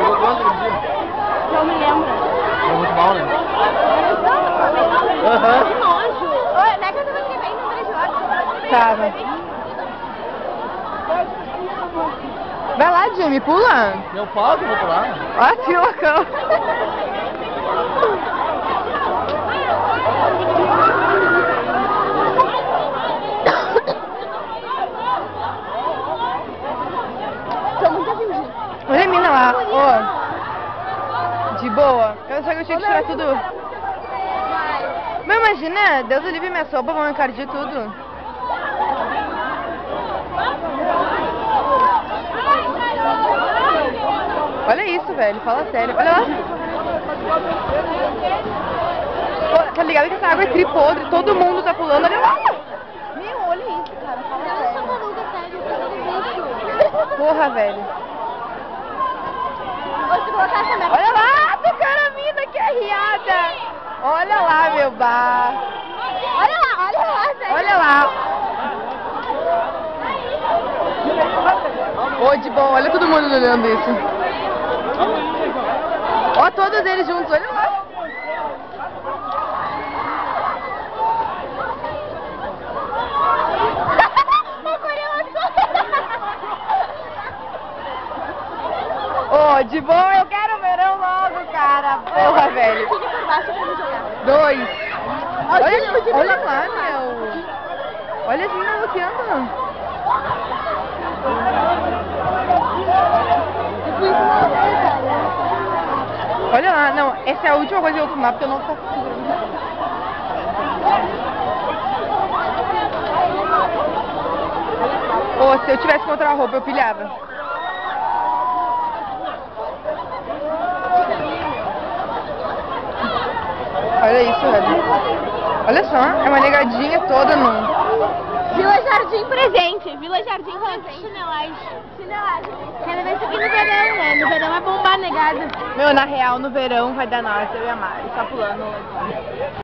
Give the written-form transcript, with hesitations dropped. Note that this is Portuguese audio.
Jogou quanto no dia? Não me lembro. É muito mal, né? Aham. Que nojo. Oi, não é que eu tava escrevendo no 3 horas. Tava. Vai lá, Jimmy, pula. Eu posso, vou pular. Ó, que loucão. Tô muito afim. Olha a mina lá, ó. De boa. Eu só que eu tinha que tirar tudo. Mas imagina, Deus livre minha sopa, vão encardir tudo. Olha isso, velho, fala sério. Olha lá. Pô, tá ligado que essa água é tripodre, todo mundo tá pulando, olha lá. Meu, olha isso, cara, fala sério. Porra, velho. Olha lá, do cara mina que é riada. Olha lá, meu bar. Olha lá, velho. Olha lá. Ô, de bom, olha todo mundo olhando isso. Ó, todos eles juntos, olha lá. Ô, de bom, eu quero verão logo, cara. Porra, velho. 2. Olha lá, meu. Olha as meninas bloqueando. Olha lá, não, essa é a última coisa que eu vou filmar porque eu não vou ficar segurando. Ô, se eu tivesse contra a roupa, eu pilhava. Olha isso, velho. Olha só, é uma negadinha toda no... Vila Jardim presente. Vila Jardim presente. Chinelagem. Quero ver isso aqui no verão, né? No verão é bombar negada. Meu, na real, no verão vai dar nós, eu e a Mari, só pulando.